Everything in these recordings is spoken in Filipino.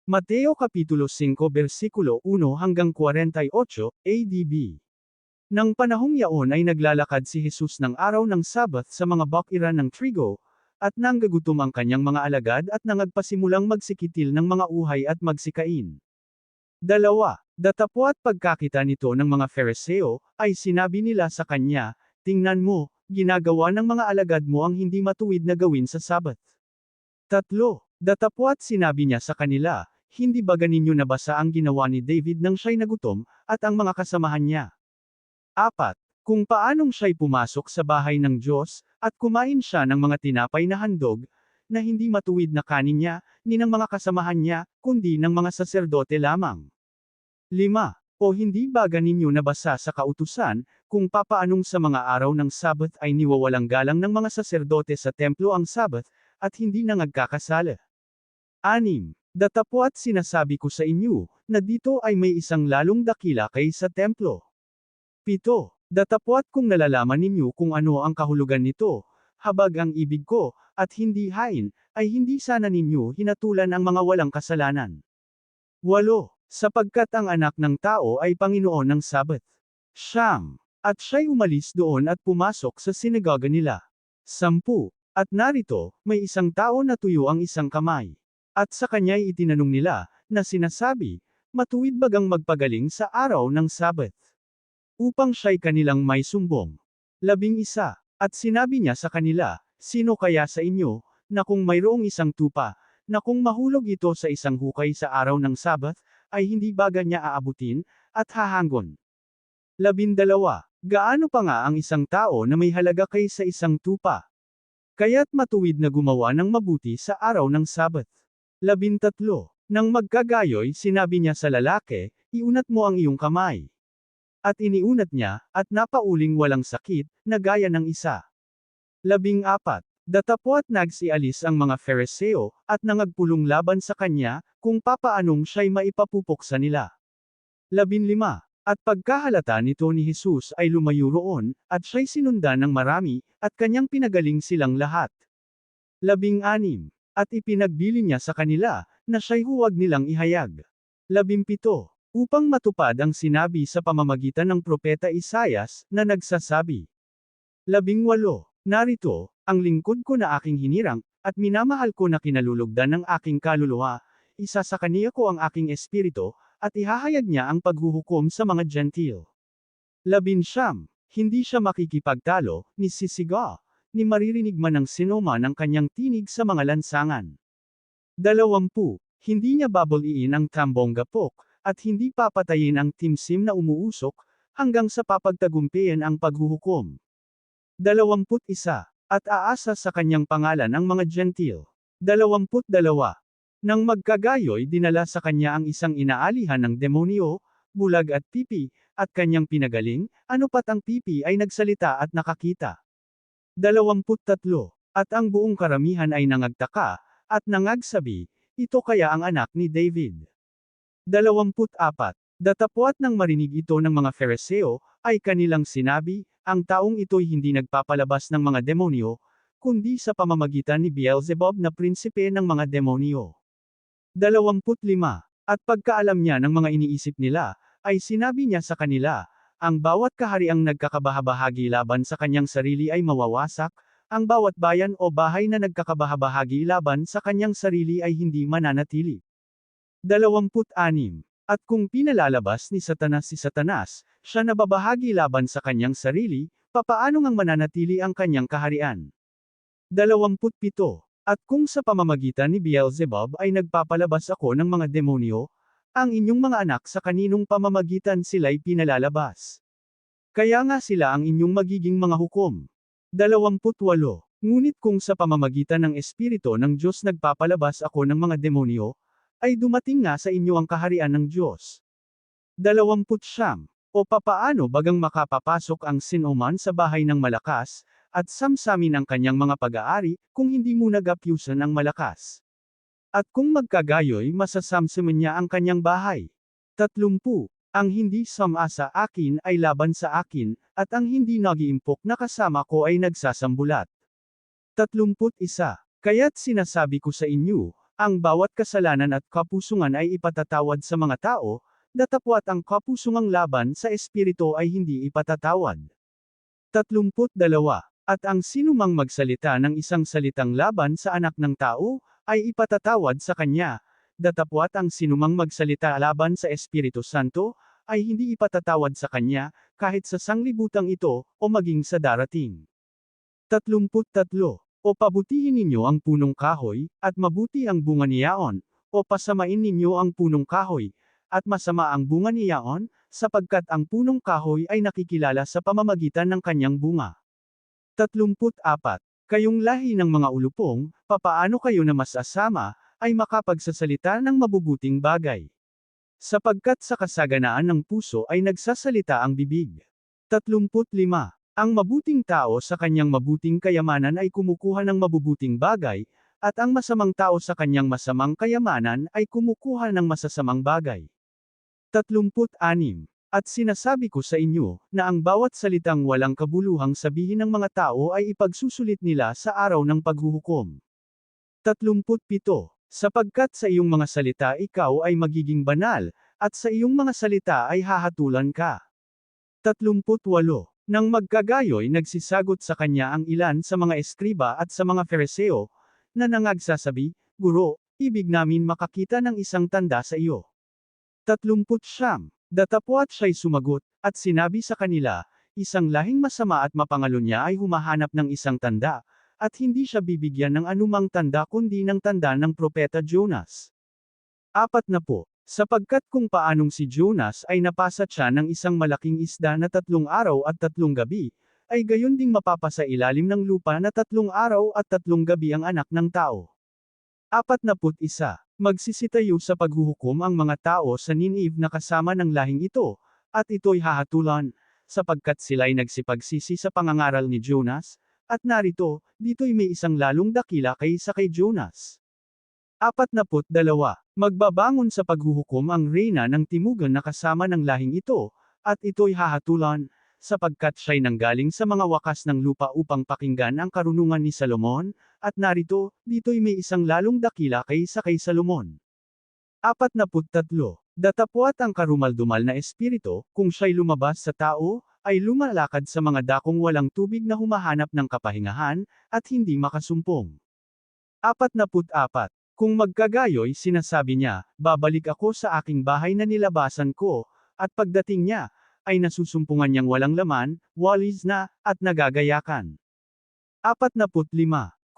Mateo Kapitulo 5 versikulo 1 hanggang 48, ADB. Nang panahong yaon ay naglalakad si Jesus ng araw ng Sabath sa mga bakiran ng trigo, at nanggagutom ang kanyang mga alagad at nangagpasimulang magsikitil ng mga uhay at magsikain. 2. Datapwat pagkakita nito ng mga Fariseo, ay sinabi nila sa kanya, "Tingnan mo, ginagawa ng mga alagad mo ang hindi matuwid na gawin sa Sabath." 3. Datapwat sinabi niya sa kanila, "Hindi ba ganinyo nabasa ang ginawa ni David nang siya'y nagutom, at ang mga kasamahan niya?" 4. Kung paanong siya'y pumasok sa bahay ng Diyos, at kumain siya ng mga tinapay na handog, na hindi matuwid na kanin niya, ni ng mga kasamahan niya, kundi ng mga saserdote lamang. 5. O hindi ba ganinyo nabasa sa kautusan, kung papaanong sa mga araw ng Sabath ay niwawalang galang ng mga saserdote sa templo ang Sabath, at hindi na nagkakasala? 6. Datapwat sinasabi ko sa inyo, na dito ay may isang lalong dakila kaysa templo. 7. Datapwat kung nalalaman ninyo kung ano ang kahulugan nito, habag ang ibig ko, at hindi hain, ay hindi sana ninyo hinatulan ang mga walang kasalanan. 8. Sapagkat ang anak ng tao ay Panginoon ng Sabath. 9. At siya'y umalis doon at pumasok sa sinagoga nila. 10. At narito, may isang tao na tuyo ang isang kamay. At sa kanya'y itinanong nila, na sinasabi, "Matuwid bagang magpagaling sa araw ng Sabath?" Upang siya'y kanilang may sumbong. 11. At sinabi niya sa kanila, "Sino kaya sa inyo, na kung mayroong isang tupa, na kung mahulog ito sa isang hukay sa araw ng Sabath, ay hindi baga niya aabutin, at hahanggon?" 12. Gaano pa nga ang isang tao na may halaga kaysa isang tupa? Kaya't matuwid na gumawa ng mabuti sa araw ng Sabath. 13. Nang magkagayoy sinabi niya sa lalaki, "Iunat mo ang iyong kamay." At iniunat niya, at napauling walang sakit, na gaya ng isa. 14. Datapwat nagsialis ang mga Fariseo, at nangagpulong laban sa kanya, kung papaanong siya'y maipapupuksa nila. 15. At pagkahalata nito ni Jesus ay lumayo roon, at siya'y sinundan ng marami, at kanyang pinagaling silang lahat. 16. At ipinagbili niya sa kanila, na siya'y huwag nilang ihayag. 17. Upang matupad ang sinabi sa pamamagitan ng propeta Isaias, na nagsasabi. 18. Narito, ang lingkod ko na aking hinirang, at minamahal ko na kinalulugdan ng aking kaluluwa, isa sa kaniya ko ang aking espiritu, at ihahayag niya ang paghuhukom sa mga Gentil. 19. Hindi siya makikipagtalo, ni sisiga, ni maririnig man ng sinuman ang kanyang tinig sa mga lansangan. 20. Hindi niya babaliin ang tambong gapok, at hindi papatayin ang timsim na umuusok, hanggang sa papagtagumpian ang paghuhukom. 21. At aasa sa kanyang pangalan ang mga Gentil. 22. Nang magkagayoy dinala sa kanya ang isang inaalihan ng demonyo, bulag at pipi, at kanyang pinagaling, ano pat ang pipi ay nagsalita at nakakita. 23. At ang buong karamihan ay nangagtaka, at nangagsabi, "Ito kaya ang anak ni David?" 24. Datapwat nang marinig ito ng mga Fariseo, ay kanilang sinabi, "Ang taong ito'y hindi nagpapalabas ng mga demonyo, kundi sa pamamagitan ni Beelzebub na prinsipe ng mga demonyo." 25. At pagkaalam niya ng mga iniisip nila, ay sinabi niya sa kanila, "Ang bawat kahariang nagkakabahabahagi laban sa kanyang sarili ay mawawasak, ang bawat bayan o bahay na nagkakabahabahagi laban sa kanyang sarili ay hindi mananatili." 26. At kung pinalalabas ni Satanas si Satanas, siya nababahagi laban sa kanyang sarili, papaano ngang mananatili ang kanyang kaharian? 27. At kung sa pamamagitan ni Beelzebub ay nagpapalabas ako ng mga demonyo, ang inyong mga anak sa kaninong pamamagitan sila'y pinalalabas? Kaya nga sila ang inyong magiging mga hukom. 28. Ngunit kung sa pamamagitan ng Espiritu ng Diyos nagpapalabas ako ng mga demonyo, ay dumating nga sa inyo ang kaharian ng Diyos. 29. O papaano bagang makapapasok ang sinuman sa bahay ng malakas, at samsamin ang kanyang mga pag-aari, kung hindi muna gapyusan ang malakas? At kung magkagayoy masasamsamin niya ang kanyang bahay? 30. Ang hindi sama sa akin ay laban sa akin, at ang hindi nag-iimpok na kasama ko ay nagsasambulat. 31. Kaya't sinasabi ko sa inyo, Ang bawat kasalanan at kapusungan ay ipatatawad sa mga tao, datapwat ang kapusungang laban sa espiritu ay hindi ipatatawad. 32. At ang sinumang magsalita ng isang salitang laban sa anak ng tao, ay ipatatawad sa kanya, datapwat ang sinumang magsalita laban sa Espiritu Santo, ay hindi ipatatawad sa kanya, kahit sa sanglibutang ito, o maging sa darating. 33. O pabutihin ninyo ang punong kahoy, at mabuti ang bunga niyaon, o pasamain ninyo ang punong kahoy, at masama ang bunga niyaon, sapagkat ang punong kahoy ay nakikilala sa pamamagitan ng kanyang bunga. 34. Kayong lahi ng mga ulupong, papaano kayo na masasama, ay makapagsasalita ng mabubuting bagay. Sapagkat sa kasaganaan ng puso ay nagsasalita ang bibig. 35. Ang mabuting tao sa kanyang mabuting kayamanan ay kumukuha ng mabubuting bagay, at ang masamang tao sa kanyang masamang kayamanan ay kumukuha ng masasamang bagay. 36. At sinasabi ko sa inyo, na ang bawat salitang walang kabuluhang sabihin ng mga tao ay ipagsusulit nila sa araw ng paghuhukom. 37. Sapagkat sa iyong mga salita ikaw ay magiging banal, at sa iyong mga salita ay hahatulan ka. 38. Nang magkagayoy nagsisagot sa kanya ang ilan sa mga eskriba at sa mga Fariseo, na nangagsasabi, Guro, ibig namin makakita ng isang tanda sa iyo. 39. Datapwat siya'y sumagot, at sinabi sa kanila, isang lahing masama at mapangalo niya ay humahanap ng isang tanda, at hindi siya bibigyan ng anumang tanda kundi ng tanda ng propeta Jonas. 40. Sapagkat kung paanong si Jonas ay napasa siya ng isang malaking isda na 3 araw at 3 gabi, ay gayon ding mapapasa ilalim ng lupa na 3 araw at 3 gabi ang anak ng tao. 41. Magsisitayo sa paghuhukom ang mga tao sa Ninive na kasama ng lahing ito, at ito'y hahatulan, sapagkat sila'y nagsipagsisi sa pangangaral ni Jonas, at narito, dito'y may isang lalong dakila kaysa kay Jonas. 42. Magbabangon sa paghuhukom ang reyna ng timugan na kasama ng lahing ito, at ito'y hahatulan, sapagkat siya'y nanggaling sa mga wakas ng lupa upang pakinggan ang karunungan ni Salomon, at narito, dito'y may isang lalong dakila kaysa kay Salomon. 43. Datapwat ang karumaldumal na espiritu, kung siya'y lumabas sa tao, ay lumalakad sa mga dakong walang tubig na humahanap ng kapahingahan, at hindi makasumpong. 44. Kung magkagayoy sinasabi niya, babalik ako sa aking bahay na nilabasan ko, at pagdating niya, ay nasusumpungan niyang walang laman, walis na, at nagagayakan. 45.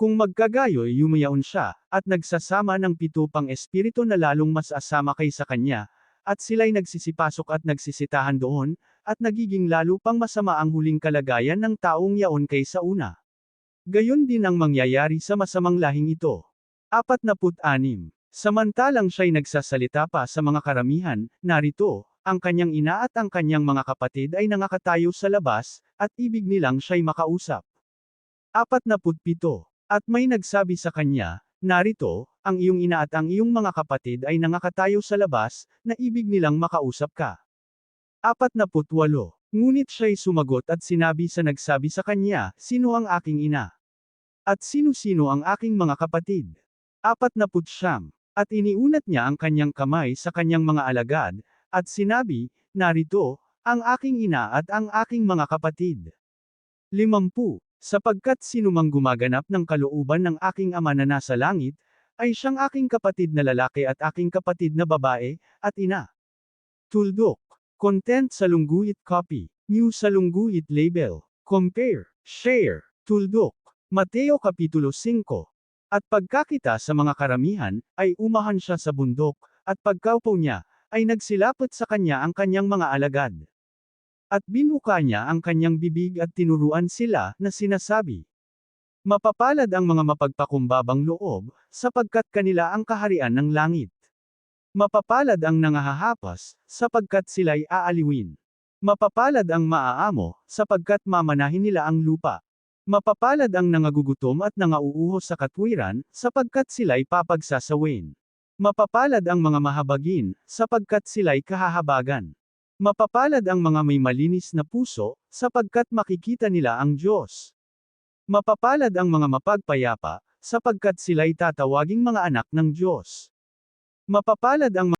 Kung magkagayoy yumayaon siya, at nagsasama ng 7 pang espiritu na lalong mas asama kaysa kanya, at sila'y nagsisipasok at nagsisitahan doon, at nagiging lalo pang masama ang huling kalagayan ng taong yaon kaysa una. Gayon din ang mangyayari sa masamang lahing ito. 46. Samantalang siya'y nagsasalita pa sa mga karamihan, narito, ang kanyang ina at ang kanyang mga kapatid ay nangakatayo sa labas, at ibig nilang siya'y makausap. 47. At may nagsabi sa kanya, narito, ang iyong ina at ang iyong mga kapatid ay nangakatayo sa labas, na ibig nilang makausap ka. 48. Ngunit siya'y sumagot at sinabi sa nagsabi sa kanya, sino ang aking ina? At sino-sino ang aking mga kapatid? 49. At iniunat niya ang kanyang kamay sa kanyang mga alagad, at sinabi, narito, ang aking ina at ang aking mga kapatid. 50. Sapagkat sinumang gumaganap ng kalooban ng aking ama na nasa langit, ay siyang aking kapatid na lalaki at aking kapatid na babae, at ina. Tuldok. Content sa Lungguhit Copy. New sa Lungguhit Label. Compare. Share. Tuldok. Mateo Kapitulo 5. At pagkakita sa mga karamihan, ay umahan siya sa bundok, at pagkaupo niya, ay nagsilapot sa kanya ang kanyang mga alagad. At binuka niya ang kanyang bibig at tinuruan sila, na sinasabi, mapapalad ang mga mapagpakumbabang loob, sapagkat kanila ang kaharian ng langit. Mapapalad ang nangahahapas, sapagkat sila'y aaliwin. Mapapalad ang maaamo, sapagkat mamanahin nila ang lupa. Mapapalad ang nangagugutom at nangauuho sa katwiran, sapagkat sila'y papagsasawin. Mapapalad ang mga mahabagin, sapagkat sila'y kahahabagan. Mapapalad ang mga may malinis na puso, sapagkat makikita nila ang Diyos. Mapapalad ang mga mapagpayapa, sapagkat sila'y tatawaging mga anak ng Diyos. Mapapalad ang